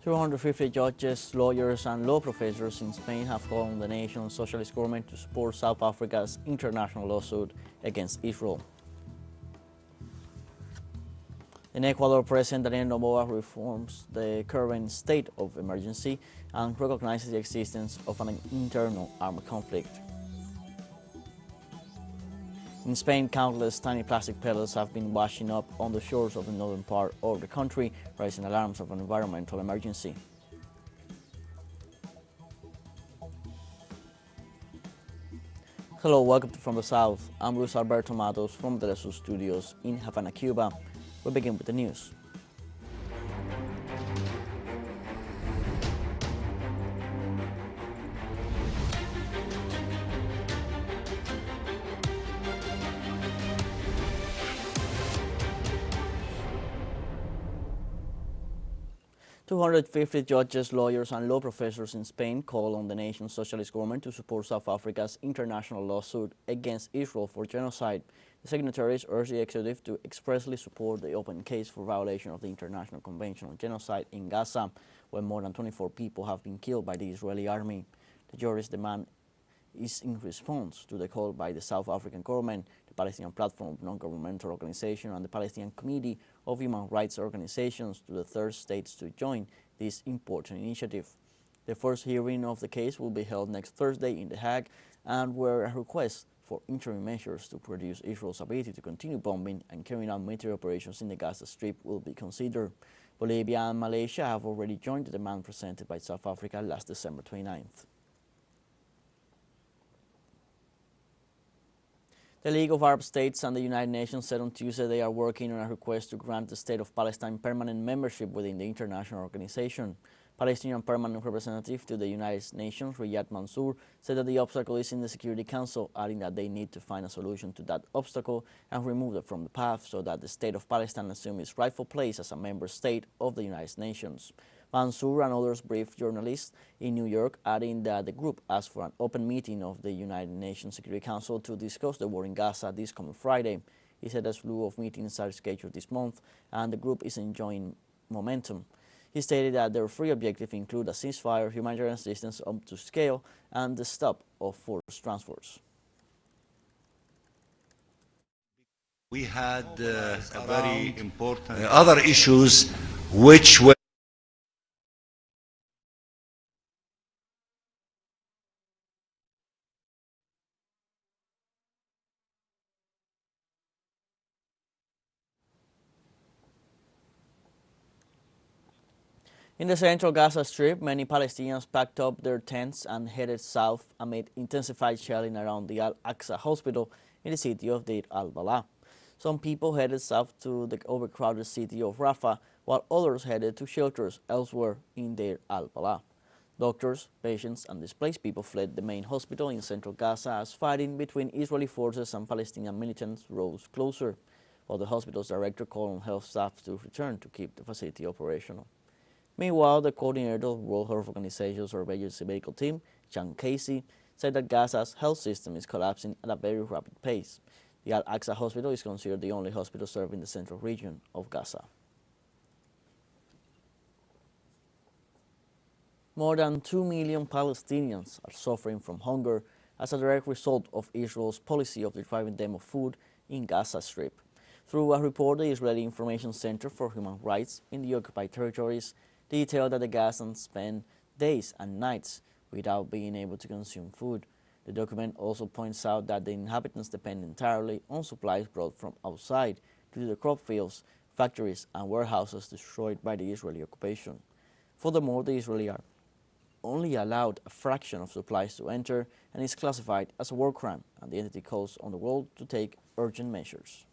250 judges, lawyers, and law professors in Spain have called on the nation's socialist government to support South Africa's international lawsuit against Israel. In Ecuador, President Daniel Noboa reforms the current state of emergency and recognizes the existence of an internal armed conflict. In Spain, countless tiny plastic pellets have been washing up on the shores of the northern part of the country, raising alarms of an environmental emergency. Hello, welcome to From the South. I'm Luis Alberto Matos from the TeleSUR studios in Havana, Cuba. We begin with the news. 250 judges, lawyers, and law professors in Spain call on the nation's socialist government to support South Africa's international lawsuit against Israel for genocide. The signatories urge the executive to expressly support the open case for violation of the International Convention on Genocide in Gaza, where more than 24 people have been killed by the Israeli army. The Jurist demand is in response to the call by the South African government, the Palestinian Platform of Non-Governmental Organizations, and the Palestinian Committee of Human Rights Organizations to the third states to join this important initiative. The first hearing of the case will be held next Thursday in The Hague, and where a request for interim measures to reduce Israel's ability to continue bombing and carrying out military operations in the Gaza Strip will be considered. Bolivia and Malaysia have already joined the demand presented by South Africa last December 29th. The League of Arab States and the United Nations said on Tuesday they are working on a request to grant the State of Palestine permanent membership within the international organization. Palestinian permanent representative to the United Nations, Riyad Mansour, said that the obstacle is in the Security Council, adding that they need to find a solution to that obstacle and remove it from the path so that the State of Palestine assumes its rightful place as a member state of the United Nations. Mansour and others briefed journalists in New York, adding that the group asked for an open meeting of the United Nations Security Council to discuss the war in Gaza this coming Friday. He said a slew of meetings are scheduled this month, and the group is enjoying momentum. He stated that their three objectives include a ceasefire, humanitarian assistance up to scale, and the stop of forced transfers. We had a very important other issues which were In the central Gaza Strip, many Palestinians packed up their tents and headed south amid intensified shelling around the Al-Aqsa hospital in the city of Deir al-Balah. Some people headed south to the overcrowded city of Rafah, while others headed to shelters elsewhere in Deir al-Balah. Doctors, patients, and displaced people fled the main hospital in central Gaza as fighting between Israeli forces and Palestinian militants rose closer, while the hospital's director called on health staff to return to keep the facility operational. Meanwhile, the coordinator of World Health Organization's emergency medical team, Sean Casey, said that Gaza's health system is collapsing at a very rapid pace. The Al-Aqsa hospital is considered the only hospital serving the central region of Gaza. More than 2 million Palestinians are suffering from hunger as a direct result of Israel's policy of depriving them of food in Gaza Strip. Through a report, the Israeli Information Center for Human Rights in the occupied territories detailed that the Gazans spend days and nights without being able to consume food. The document also points out that the inhabitants depend entirely on supplies brought from outside due to the crop fields, factories, and warehouses destroyed by the Israeli occupation. Furthermore, the Israelis are only allowed a fraction of supplies to enter and is classified as a war crime, and the entity calls on the world to take urgent measures.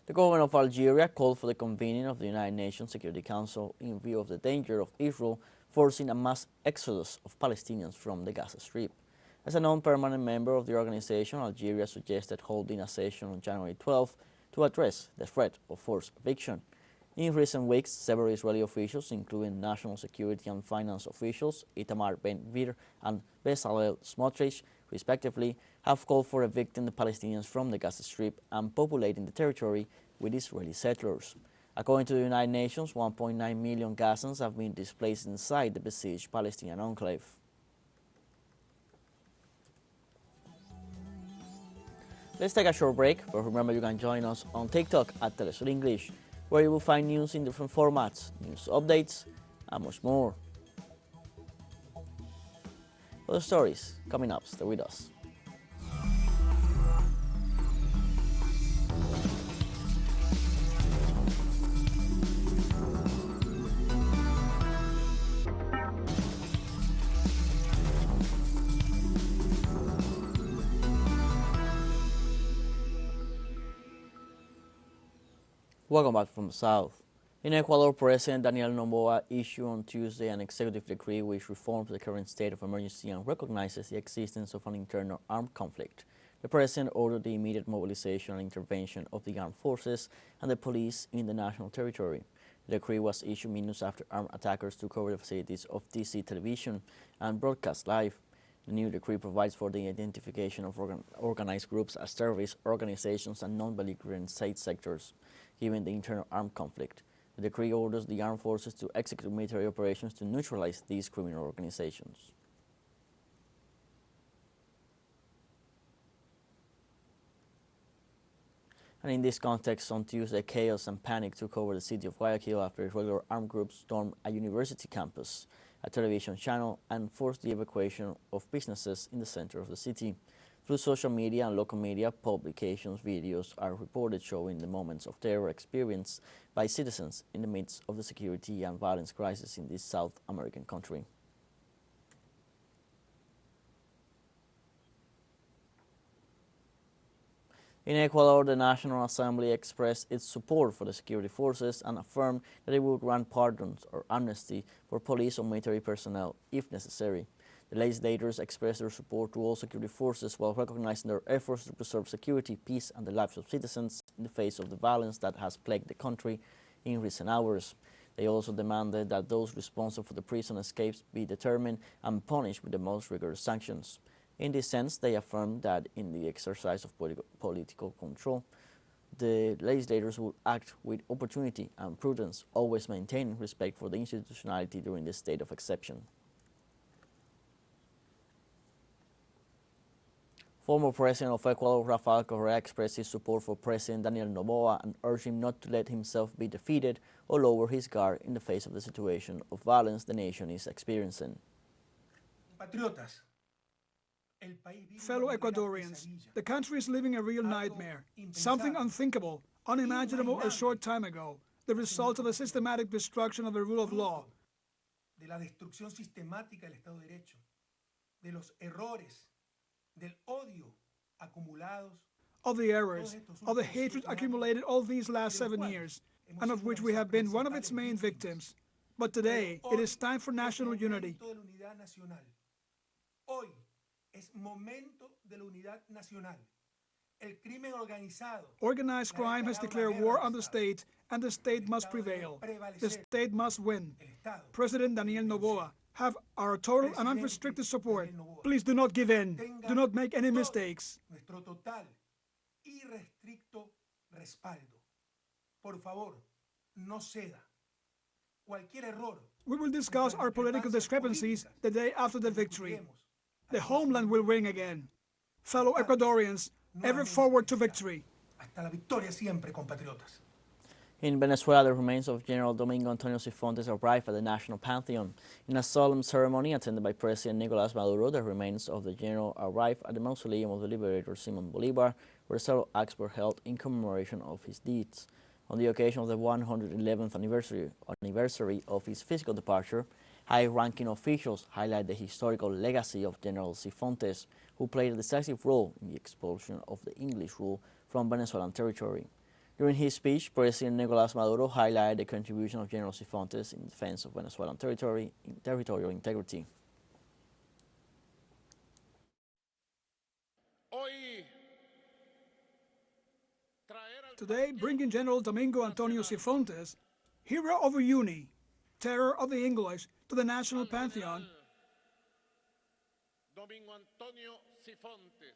The government of Algeria called for the convening of the United Nations Security Council in view of the danger of Israel forcing a mass exodus of Palestinians from the Gaza Strip. As a non-permanent member of the organization, Algeria suggested holding a session on January 12th to address the threat of forced eviction. In recent weeks, several Israeli officials, including national security and finance officials Itamar Ben-Gvir and Bezalel Smotrich, respectively, have called for evicting the Palestinians from the Gaza Strip and populating the territory with Israeli settlers. According to the United Nations, 1.9 million Gazans have been displaced inside the besieged Palestinian enclave. Let's take a short break, but remember you can join us on TikTok at TeleSUR English, where you will find news in different formats, news updates, and much more. Other stories coming up, stay with us. Welcome back from the South. In Ecuador, President Daniel Noboa issued on Tuesday an executive decree which reforms the current state of emergency and recognizes the existence of an internal armed conflict. The president ordered the immediate mobilization and intervention of the armed forces and the police in the national territory. The decree was issued minutes after armed attackers took over the facilities of DC television and broadcast live. The new decree provides for the identification of organized groups as terrorist organizations and non-belligerent state sectors, given the internal armed conflict. The decree orders the armed forces to execute military operations to neutralize these criminal organizations. And in this context, on Tuesday, chaos and panic took over the city of Guayaquil after irregular armed groups stormed a university campus, a television channel, and forced the evacuation of businesses in the center of the city. Through social media and local media publications, videos are reported showing the moments of terror experienced by citizens in the midst of the security and violence crisis in this South American country. In Ecuador, the National Assembly expressed its support for the security forces and affirmed that it would grant pardons or amnesty for police or military personnel if necessary. The legislators expressed their support to all security forces while recognizing their efforts to preserve security, peace, and the lives of citizens in the face of the violence that has plagued the country in recent hours. They also demanded that those responsible for the prison escapes be determined and punished with the most rigorous sanctions. In this sense, they affirmed that in the exercise of political control, the legislators will act with opportunity and prudence, always maintaining respect for the institutionality during this state of exception. Former President of Ecuador, Rafael Correa, expressed his support for President Daniel Noboa and urged him not to let himself be defeated or lower his guard in the face of the situation of violence the nation is experiencing. Fellow Ecuadorians, the country is living a real nightmare, something unthinkable, unimaginable a short time ago, the result of a systematic destruction of the rule of law, de la destrucción sistemática del Estado de Derecho, de los errores, del odio acumulados, of the errors, of the hatred accumulated all these last 7 years, and of which we have been one of its main victims. But today, it is time for national unity. Hoy es momento de la unidad nacional. El crimen organizado. Organized crime has declared war on the state, and the state must prevail. The state must win. President Daniel Noboa, have our total and unrestricted support. Please do not give in. Do not make any mistakes. Nuestro total y restricto respaldo. Por favor, no ceda. Cualquier error. We will discuss our political discrepancies the day after the victory. The homeland will ring again. Fellow Ecuadorians, ever forward to victory. Hasta la victoria siempre, compatriotas. In Venezuela, the remains of General Domingo Antonio Cifuentes arrived at the National Pantheon. In a solemn ceremony attended by President Nicolás Maduro, the remains of the general arrived at the mausoleum of the liberator Simón Bolívar, where several acts were held in commemoration of his deeds. On the occasion of the 111th anniversary of his physical departure, high-ranking officials highlight the historical legacy of General Cifuentes, who played a decisive role in the expulsion of the English rule from Venezuelan territory. During his speech, President Nicolás Maduro highlighted the contribution of General Cifuentes in defense of Venezuelan territorial integrity. Today, bringing General Domingo Antonio Cifuentes, hero of a uni, terror of the English, to the National Pantheon, Domingo Antonio Cifuentes,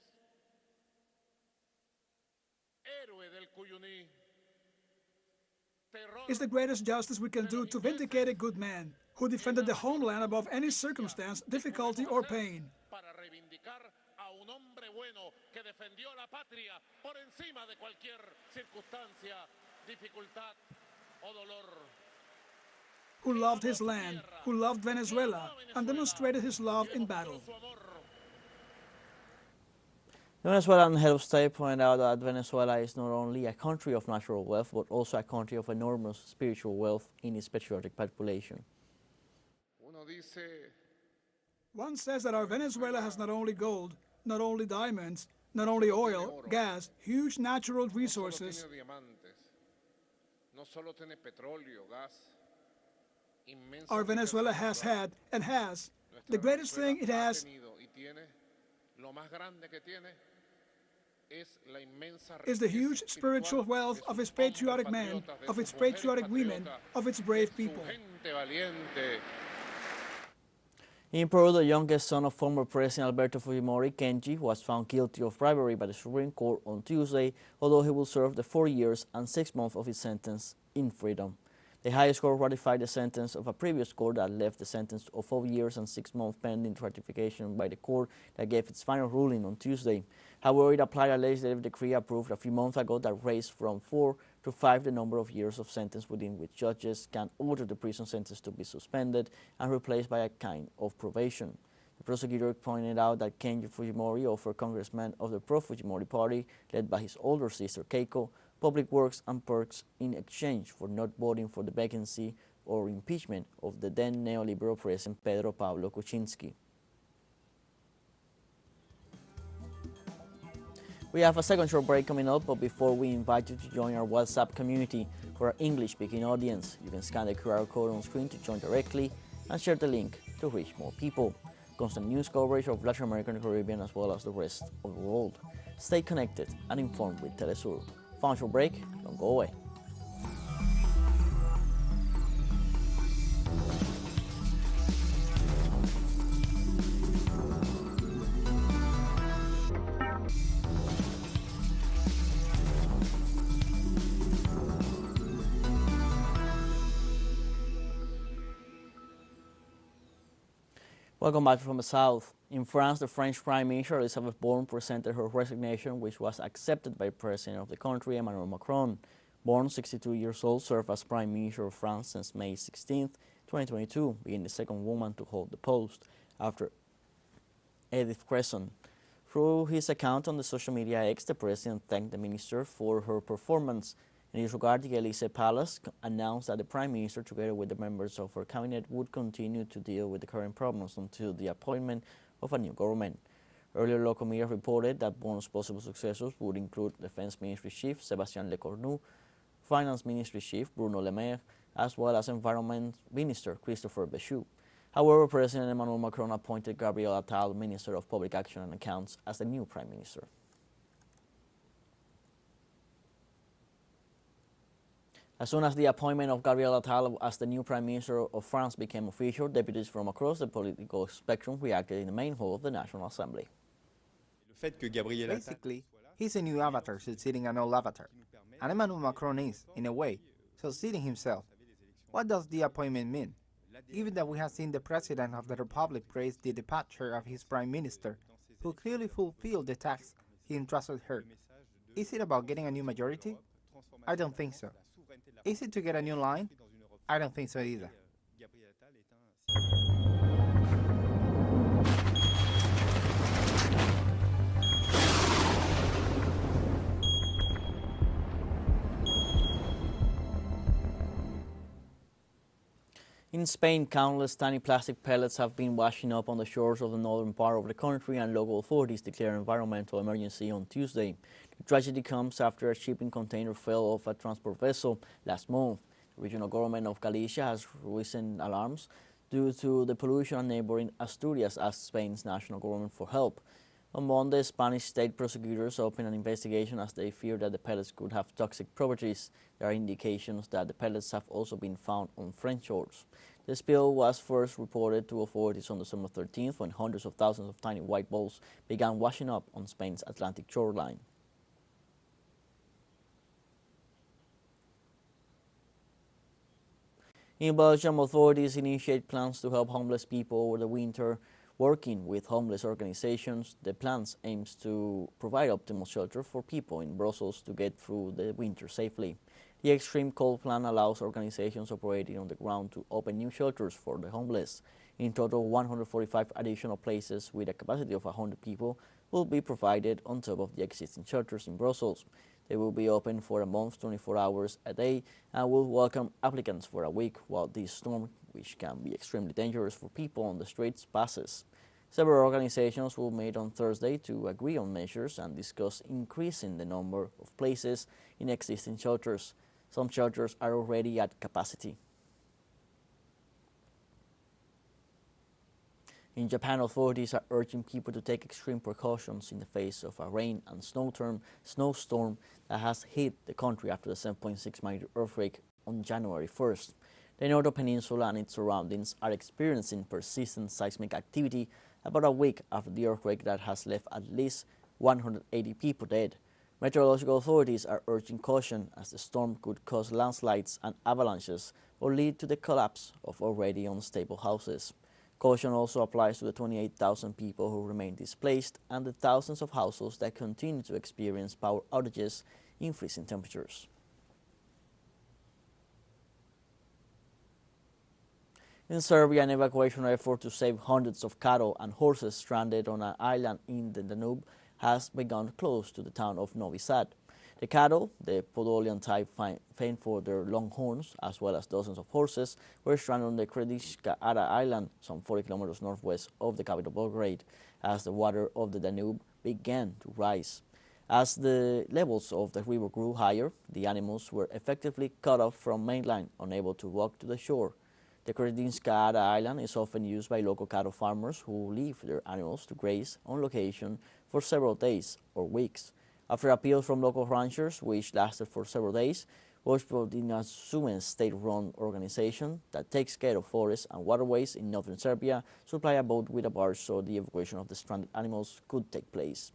héroe del Cuyuní, It's the greatest justice we can do to vindicate a good man who defended the homeland above any circumstance, difficulty, or pain. Para reivindicar a un hombre bueno que defendió la patria por encima de cualquier circunstancia, dificultad o dolor. Who loved his land, who loved Venezuela, and demonstrated his love in battle. The Venezuelan head of state pointed out that Venezuela is not only a country of natural wealth, but also a country of enormous spiritual wealth in its patriotic population. One says that our Venezuela has not only gold, not only diamonds, not only oil, gas, huge natural resources. Our Venezuela has had and has. The greatest thing it has is the huge spiritual wealth of its patriotic men, of its patriotic women, of its brave people. In Peru, the youngest son of former President Alberto Fujimori, Kenji, was found guilty of bribery by the Supreme Court on Tuesday, although he will serve the 4 years and 6 months of his sentence in freedom. The highest court ratified the sentence of a previous court that left the sentence of 4 years and 6 months pending ratification by the court that gave its final ruling on Tuesday. However, it applied a legislative decree approved a few months ago that raised from 4 to 5 the number of years of sentence within which judges can order the prison sentence to be suspended and replaced by a kind of probation. The prosecutor pointed out that Kenji Fujimori offered congressmen of the pro-Fujimori party, led by his older sister Keiko, public works and perks in exchange for not voting for the vacancy or impeachment of the then neoliberal president Pedro Pablo Kuczynski. We have a second short break coming up, but before we invite you to join our WhatsApp community for our English-speaking audience. You can scan the QR code on screen to join directly and share the link to reach more people. Constant news coverage of Latin America and the Caribbean as well as the rest of the world. Stay connected and informed with TeleSUR. Final short break, don't go away. Welcome back from the South. In France, the French Prime Minister Elisabeth Borne presented her resignation, which was accepted by the President of the country, Emmanuel Macron. Borne, 62 years old, served as Prime Minister of France since May 16, 2022, being the second woman to hold the post, after Edith Cresson. Through his account on the social media X, the President thanked the minister for her performance. In this regard, the Élysée Palace announced that the Prime Minister, together with the members of her cabinet, would continue to deal with the current problems until the appointment of a new government. Earlier, local media reported that Borne's possible successors would include Defense Ministry Chief Sébastien Lecornu, Finance Ministry Chief Bruno Le Maire, as well as Environment Minister Christopher Béchu. However, President Emmanuel Macron appointed Gabriel Attal, Minister of Public Action and Accounts, as the new Prime Minister. As soon as the appointment of Gabriel Attal as the new Prime Minister of France became official, deputies from across the political spectrum reacted in the main hall of the National Assembly. Basically, he's a new avatar succeeding an old avatar, and Emmanuel Macron is, in a way, succeeding himself. What does the appointment mean? Given that we have seen the President of the Republic praise the departure of his Prime Minister, who clearly fulfilled the task he entrusted her. Is it about getting a new majority? I don't think so. Is it to get a new line? I don't think so either. In Spain, countless tiny plastic pellets have been washing up on the shores of the northern part of the country, and local authorities declared an environmental emergency on Tuesday. The tragedy comes after a shipping container fell off a transport vessel last month. The regional government of Galicia has risen alarms due to the pollution, and neighboring Asturias asked Spain's national government for help. On Monday, Spanish state prosecutors opened an investigation as they fear that the pellets could have toxic properties. There are indications that the pellets have also been found on French shores. The spill was first reported to authorities on December 13th, when hundreds of thousands of tiny white balls began washing up on Spain's Atlantic shoreline. In Belgium, authorities initiate plans to help homeless people over the winter. Working with homeless organizations, the plans aims to provide optimal shelter for people in Brussels to get through the winter safely. The extreme cold plan allows organizations operating on the ground to open new shelters for the homeless. In total, 145 additional places with a capacity of 100 people will be provided on top of the existing shelters in Brussels. They will be open for a month, 24 hours a day, and will welcome applicants for a week while this storm, which can be extremely dangerous for people on the streets, passes. Several organizations will meet on Thursday to agree on measures and discuss increasing the number of places in existing shelters. Some shelters are already at capacity. In Japan, authorities are urging people to take extreme precautions in the face of a rain and snowstorm that has hit the country after the 7.6 magnitude earthquake on January 1st. The Noto Peninsula and its surroundings are experiencing persistent seismic activity about a week after the earthquake that has left at least 180 people dead. Meteorological authorities are urging caution as the storm could cause landslides and avalanches or lead to the collapse of already unstable houses. Caution also applies to the 28,000 people who remain displaced and the thousands of households that continue to experience power outages in freezing temperatures. In Serbia, an evacuation effort to save hundreds of cattle and horses stranded on an island in the Danube has begun close to the town of Novi Sad. The cattle, the Podolian type famed for their long horns, as well as dozens of horses, were stranded on the Krediška Ada island, some 40 kilometers northwest of the capital Belgrade, as the water of the Danube began to rise. As the levels of the river grew higher, the animals were effectively cut off from mainland, unable to walk to the shore. The Krediška Ada island is often used by local cattle farmers who leave their animals to graze on location for several days or weeks. After appeals from local ranchers, which lasted for several days, Vojvodina Sumen state-run organization that takes care of forests and waterways in northern Serbia supplied a boat with a barge so the evacuation of the stranded animals could take place.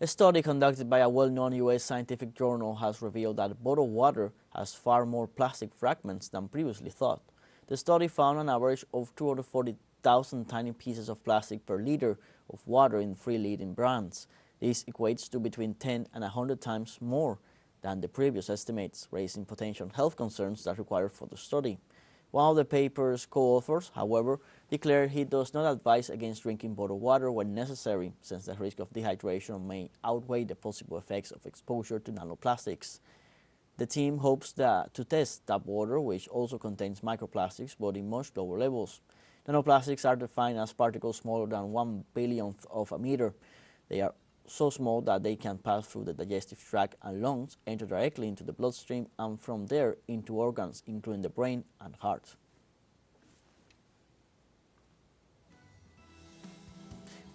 A study conducted by a well-known U.S. scientific journal has revealed that bottled water has far more plastic fragments than previously thought. The study found an average of 240,000 tiny pieces of plastic per liter of water in 3 leading brands. This equates to between 10 and 100 times more than the previous estimates, raising potential health concerns that required further study. One of the paper's co-authors, however, declared he does not advise against drinking bottled water when necessary, since the risk of dehydration may outweigh the possible effects of exposure to nanoplastics. The team hopes to test tap water, which also contains microplastics, but in much lower levels. Nanoplastics are defined as particles smaller than 1 billionth of a meter. They are so small that they can pass through the digestive tract and lungs, enter directly into the bloodstream, and from there into organs, including the brain and heart.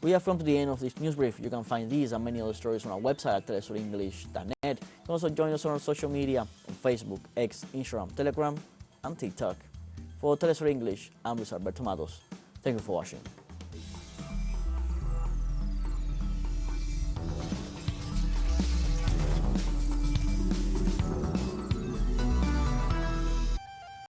We have come to the end of this news brief. You can find these and many other stories on our website at telesurenglish.net. You can also join us on our social media on Facebook, X, Instagram, Telegram, and TikTok. For TeleSUR English, I'm Luis Alberto Matos. Thank you for watching.